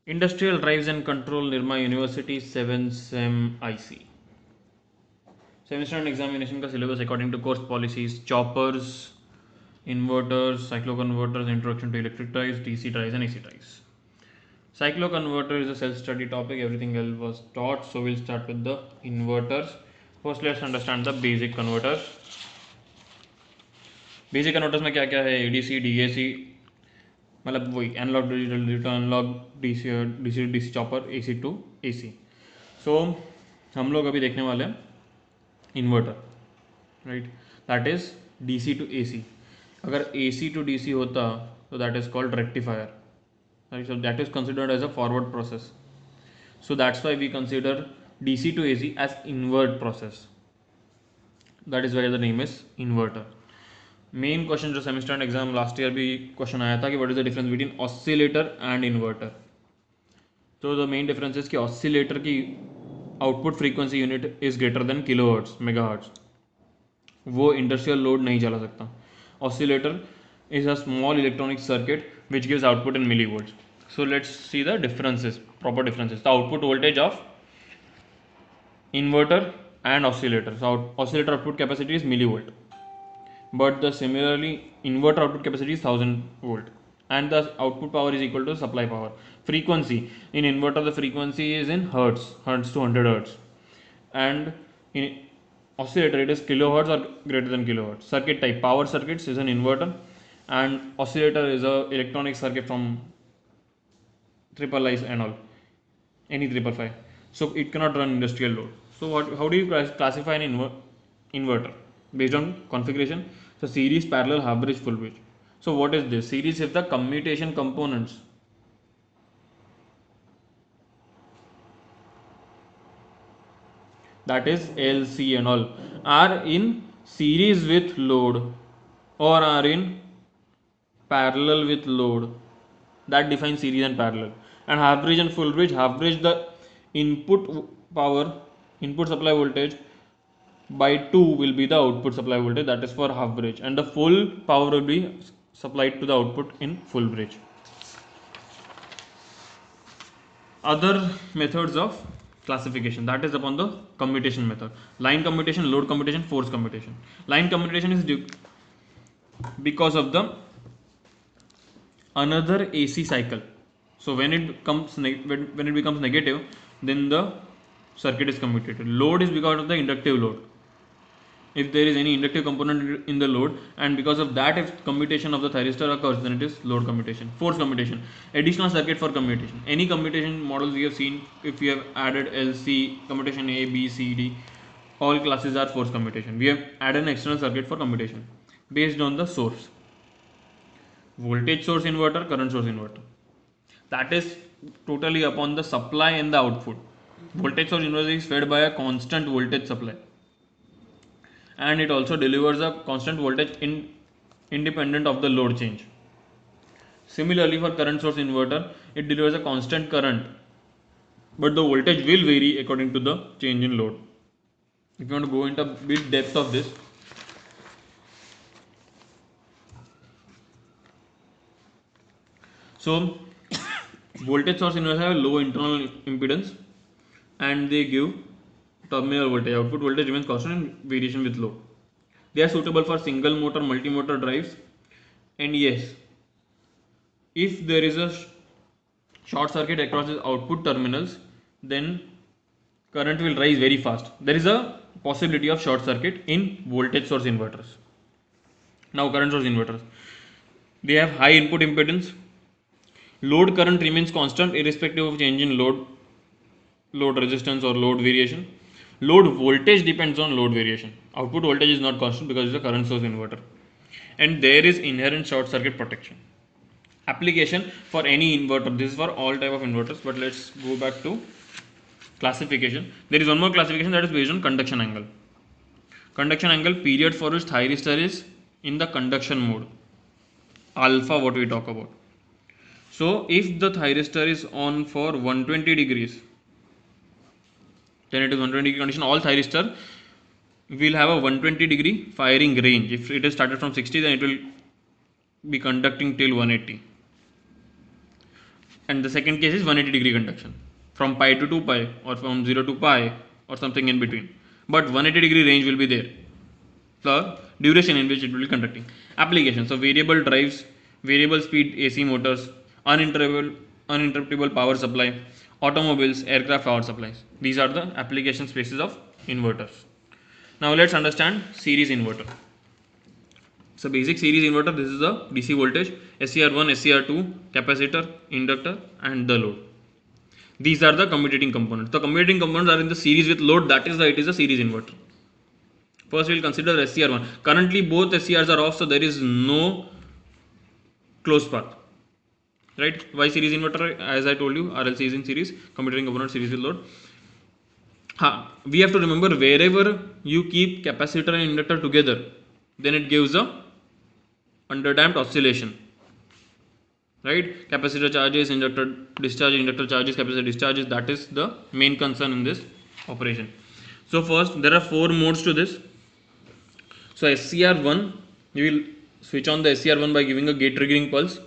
Industrial Drives and Control, Nirma University, 7 SEM IC. Semester and examination का syllabus according to course policies: choppers, inverters, cycloconverters, introduction to electric drives, DC drives and AC drives. Cycloconverter is a self-study topic. Everything else was taught. So we'll start with the inverters. First, let's understand the basic converters. Basic converters में क्या क्या है? ADC, DAC, मतलब वही analogue digital digital analogue, DC chopper, AC to AC. So हम लोग अभी देखने वाले हैं inverter, right. That is DC to AC. अगर AC टू DC होता तो that is called rectifier, right? So that is considered as a forward process. So that's why we consider DC to AC as invert process. That is why the name is inverter. Main question जो semester end exam last year भी question आया था कि what is the difference between oscillator and inverter. तो the main difference is कि oscillator की output frequency unit is greater than kilohertz, megahertz. वो industrial load नहीं चला सकता. Oscillator is a small electronic circuit which gives output in millivolts. So let's see the differences, proper differences. The output voltage of inverter and oscillator. So oscillator output capacity is millivolt, but the similarly inverter output capacity is 1000 volt, and the output power is equal to supply power. Frequency in inverter, the frequency is in hertz to 100 hertz, and in oscillator it is kilohertz or greater than kilohertz. Circuit type: power circuits is an inverter, and oscillator is a electronic circuit from triple I and all, any 555. So it cannot run industrial load. So how do you classify an inverter? Based on configuration. So series, parallel, half bridge, full bridge. So what is this? Series if the commutation components that is LC and all are in series with load or are in parallel with load, that defines series and parallel. And half bridge and full bridge: half bridge, the input power, input supply voltage by 2 will be the output supply voltage, that is for half bridge, and the full power will be supplied to the output in full bridge. Other methods of classification, that is upon the commutation method: line commutation, load commutation, force commutation. Line commutation is due because of the another AC cycle. So when it comes when it becomes negative, then the circuit is commutated. Load is because of the inductive load. If there is any inductive component in the load, and because of that if commutation of the thyristor occurs, then it is load commutation. Force commutation: additional circuit for commutation. Any commutation models we have seen, if we have added LC commutation A, B, C, D, all classes are force commutation. We have added an external circuit for commutation based on the source. Voltage source inverter, current source inverter, that is totally upon the supply and the output. Voltage source inverter is fed by a constant voltage supply, and it also delivers a constant voltage independent of the load change. Similarly, for current source inverter, it delivers a constant current, but the voltage will vary according to the change in load. If you want to go into a bit depth of this, so voltage source inverters have a low internal impedance and they give terminal voltage. Output voltage remains constant in variation with load. They are suitable for single motor, multi-motor drives, and yes, if there is a short circuit across the output terminals, then current will rise very fast. There is a possibility of short circuit in voltage source inverters. Now current source inverters, they have high input impedance. Load current remains constant irrespective of change in load resistance or load variation. Load voltage depends on load variation. Output voltage is not constant because it's a current source inverter. And there is inherent short circuit protection. Application for any inverter. This is for all type of inverters, but let's go back to classification. There is one more classification, that is based on conduction angle. Conduction angle, period for which thyristor is in the conduction mode. Alpha, what we talk about. So if the thyristor is on for 120 degrees, then it is 120 degree condition. All thyristor will have a 120 degree firing range. If it is started from 60, then it will be conducting till 180. And the second case is 180 degree conduction from pi to 2 pi or from 0 to pi or something in between, but 180 degree range will be there, the duration in which it will be conducting. Application: so variable drives, variable speed AC motors, uninterruptible power supply, automobiles, aircraft power supplies. These are the application spaces of inverters. Now let's understand series inverter. So basic series inverter, this is the DC voltage, SCR1, SCR2, capacitor, inductor and the load. These are the commutating components. The commutating components are in the series with load, that is why it is a series inverter. First we will consider SCR1. Currently both SCRs are off, so there is no closed path. Right? Why series inverter? As I told you, RLC is in series, commutating component series with load. We have to remember, wherever you keep capacitor and inductor together, then it gives a underdamped oscillation. Right? Capacitor charges, inductor discharges, inductor charges, capacitor discharges. That is the main concern in this operation. So first, there are 4 modes to this. So SCR1, you will switch on the SCR1 by giving a gate triggering pulse.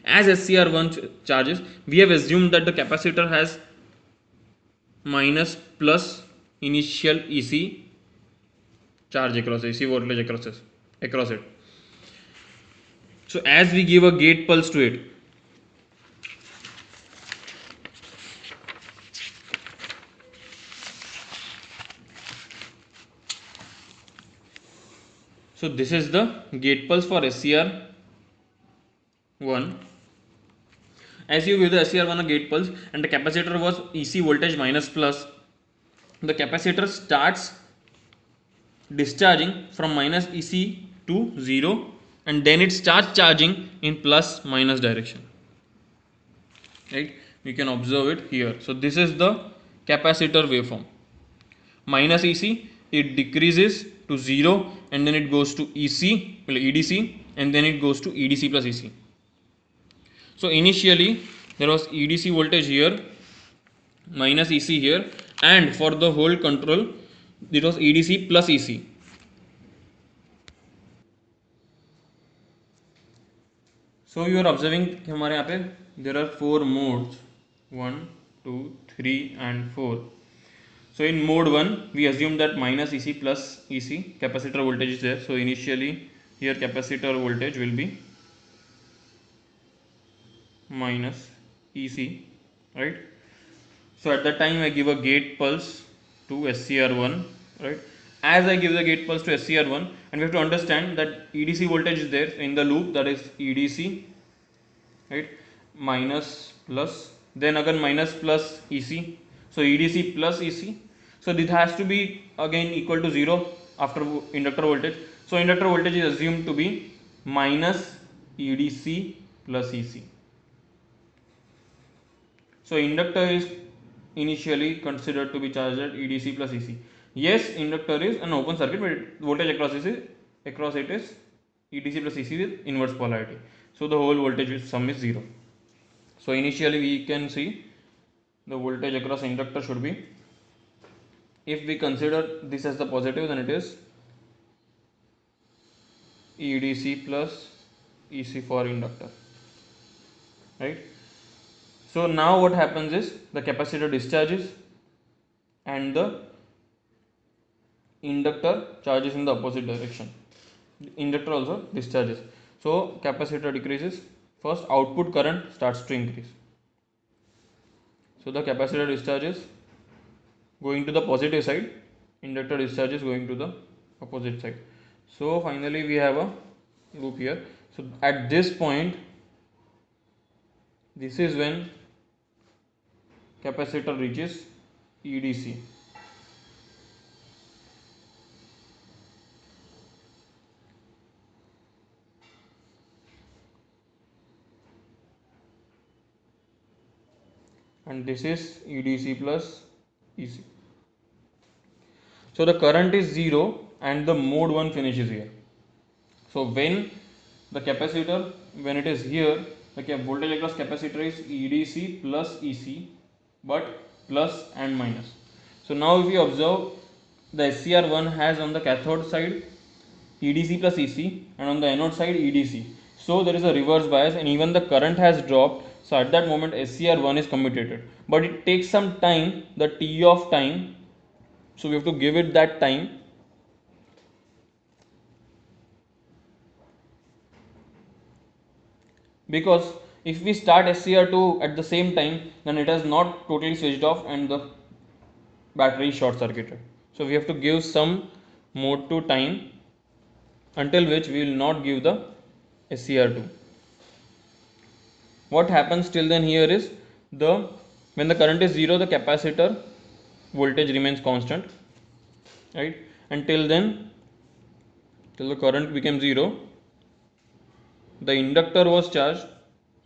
As SCR1 charges, we have assumed that the capacitor has minus plus initial EC charge across AC voltage across it. So as we give a gate pulse to it, so this is the gate pulse for SCR1. As you give the SCR1 a gate pulse and the capacitor was EC voltage minus plus, the capacitor starts discharging from minus EC to 0 and then it starts charging in plus minus direction. Right? We can observe it here. So this is the capacitor waveform. Minus EC, it decreases to 0 and then it goes to EDC and then it goes to EDC plus EC. So initially there was EDC voltage here, minus EC here, and for the whole control it was EDC plus EC. So you are observing हमारे यहाँ पे there are 4 modes, 1, 2, 3 and 4. So in mode 1 we assume that minus EC plus EC, capacitor voltage is there. So initially here capacitor voltage will be minus EC, right? So at that time I give a gate pulse to SCR1, right? As I give the gate pulse to SCR1, and we have to understand that EDC voltage is there in the loop, that is EDC, right? Minus plus, then again minus plus EC, so EDC plus EC. So this has to be again equal to 0 after inductor voltage. So inductor voltage is assumed to be minus EDC plus EC. So inductor is initially considered to be charged at EDC plus EC. Yes, inductor is an open circuit, but voltage across it is EDC plus EC with inverse polarity. So the whole voltage sum is 0. So initially we can see the voltage across inductor should be, if we consider this as the positive, then it is EDC plus EC for inductor, right? So now what happens is the capacitor discharges and the inductor charges in the opposite direction. The inductor also discharges. So capacitor decreases. First output current starts to increase. So the capacitor discharges going to the positive side, inductor discharges going to the opposite side. So finally we have a loop here. So at this point, this is when capacitor reaches EDC. And this is EDC plus EC. So the current is 0 and the mode 1 finishes here. So when the capacitor, when it is here, the voltage across capacitor is EDC plus EC, but plus and minus. So now if you observe, the SCR1 has on the cathode side EDC plus EC and on the anode side EDC. So there is a reverse bias and even the current has dropped So at that moment SCR1 is commutated, but it takes some time, the t of time, so we have to give it that time. Because if we start SCR2 at the same time, then it has not totally switched off and the battery is short circuited. So we have to give some mode 2 time, until which we will not give the SCR2. What happens till then here is, when the current is 0, the capacitor voltage remains constant, right? Until then, till the current became 0, the inductor was charged.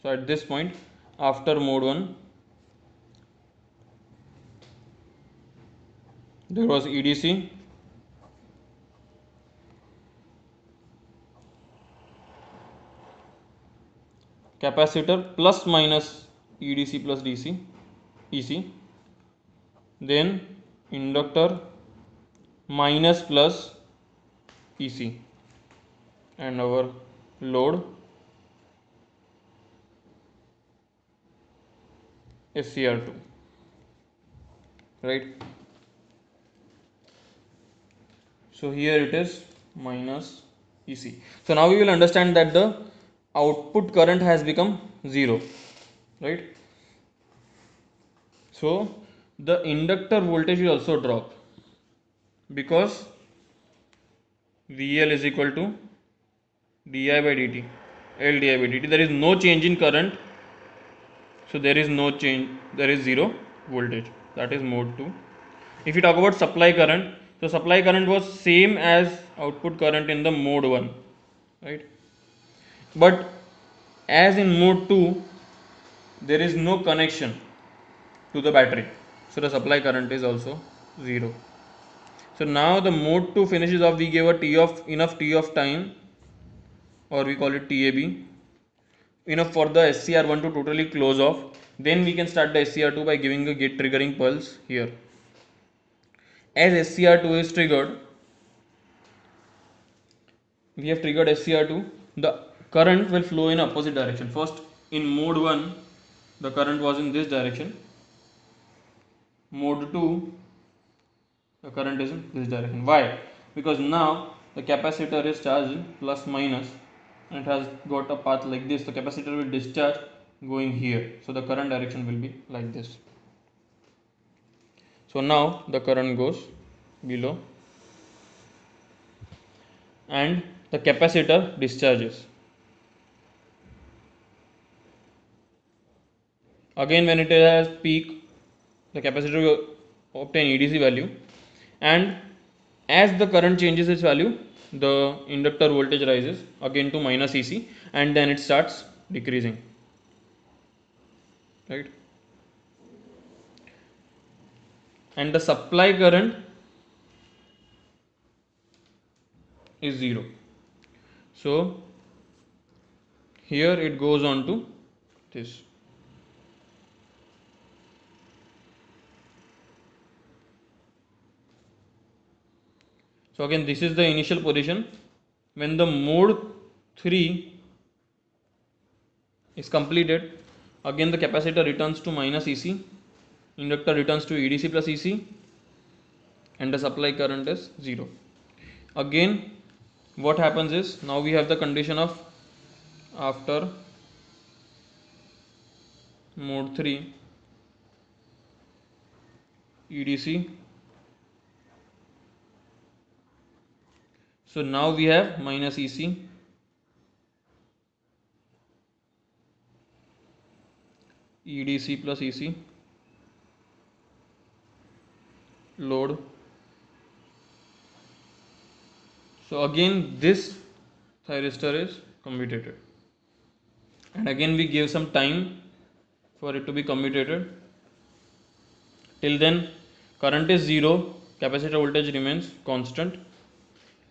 So at this point, after mode 1, there was EDC, capacitor plus minus EDC plus DC, EC, then inductor minus plus EC, and our load SCR2, right? So here it is minus EC. So now we will understand that the output current has become 0, right? So the inductor voltage will also drop, because VL is equal to di by dt, L di by dt. There is no change in current, so there is no change, there is 0 voltage. That is mode 2. If you talk about supply current, so supply current was same as output current in the mode 1, right? But as in mode 2, there is no connection to the battery, so the supply current is also 0. So now the mode 2 finishes off, we gave a t of enough t of time, or we call it TAB, enough for the SCR1 to totally close off. Then we can start the SCR2 by giving a gate triggering pulse here. As SCR2 is triggered, we have triggered SCR2, the current will flow in opposite direction. First, in mode 1, the current was in this direction. Mode 2, the current is in this direction. Why? Because now the capacitor is charged plus minus, and it has got a path like this. The capacitor will discharge going here, so the current direction will be like this. So now the current goes below and the capacitor discharges. Again, when it has peak, the capacitor will obtain EDC value, and as the current changes its value, the inductor voltage rises again to minus EC, and then it starts decreasing, right? And the supply current is 0. So here it goes on to this. So again, this is the initial position. When the mode 3 is completed, again the capacitor returns to minus EC, inductor returns to EDC plus EC, and the supply current is 0. Again, what happens is, now we have the condition of after mode 3 EDC. So now we have minus EC, EDC plus EC, load. So again this thyristor is commutated, and again we give some time for it to be commutated. Till then current is 0, capacitor voltage remains constant,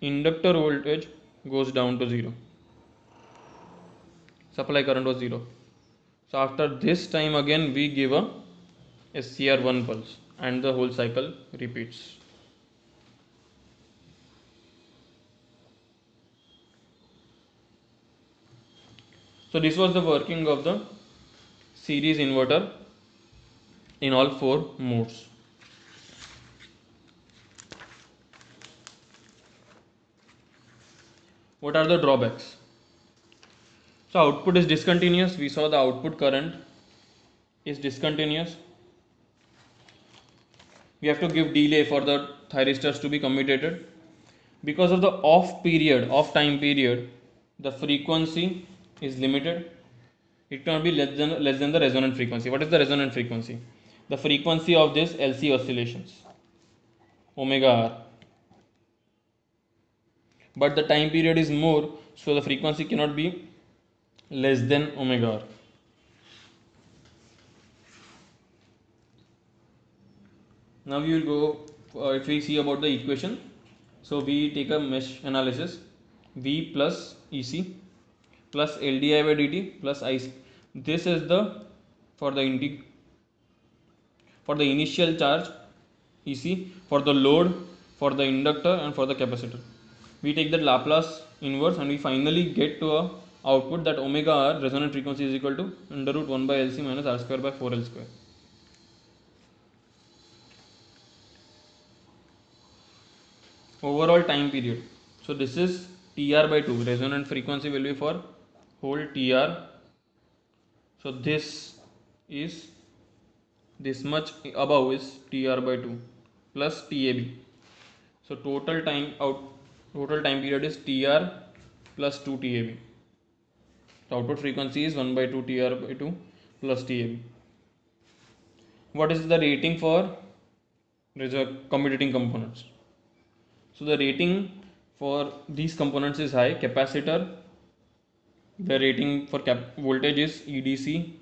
inductor voltage goes down to 0, supply current was 0. So after this time again we give a SCR1 pulse, and the whole cycle repeats. So this was the working of the series inverter in all 4 modes. What are the drawbacks? So output is discontinuous. We saw the output current is discontinuous. We have to give delay for the thyristors to be commutated. Because of the off time period, the frequency is limited. It cannot be less than the resonant frequency. What is the resonant frequency? The frequency of this LC oscillations, omega r. But the time period is more, so the frequency cannot be less than omega r. Now we will go, if we see about the equation, so we take a mesh analysis, V plus EC plus LDI by dt plus IC. This is the for the initial charge EC, for the load, for the inductor and for the capacitor. We take the Laplace inverse and we finally get to a output that omega r resonant frequency is equal to under root 1 by LC minus r square by 4L square. Overall time period. So this is TR by 2. Resonant frequency will be for whole TR. So this is this much above is TR by 2 plus TAB. So total time period is TR plus 2 TAB. The output frequency is 1 by 2 TR by 2 plus TAB. What is the rating for commutating components? So the rating for these components is high. Capacitor, the rating for voltage is EDC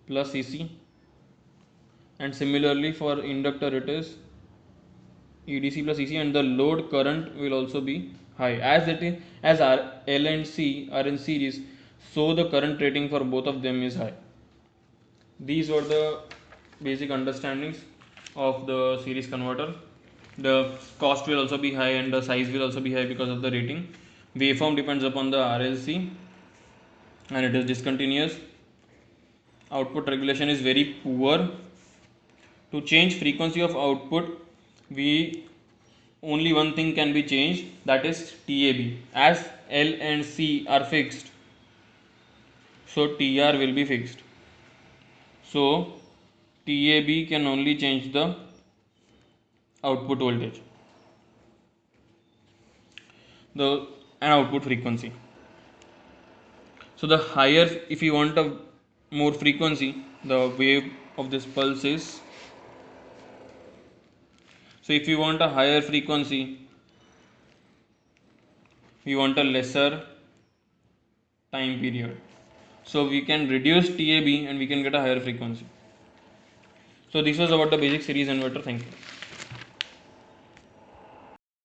plus EC, and similarly for inductor it is EDC plus EC, and the load current will also be high. As L and C are in series, so the current rating for both of them is high. These were the basic understandings of the series converter. The cost will also be high and the size will also be high because of the rating. Waveform depends upon the RLC and it is discontinuous. Output regulation is very poor. To change frequency of output, only one thing can be changed, that is TAB. As L and C are fixed, so TR will be fixed. So TAB can only change the output voltage and output frequency. So the higher, if you want a more frequency, the wave of this pulse is, so if you want a higher frequency, we want a lesser time period, so we can reduce TAB and we can get a higher frequency. So this was about the basic series inverter. Thank you.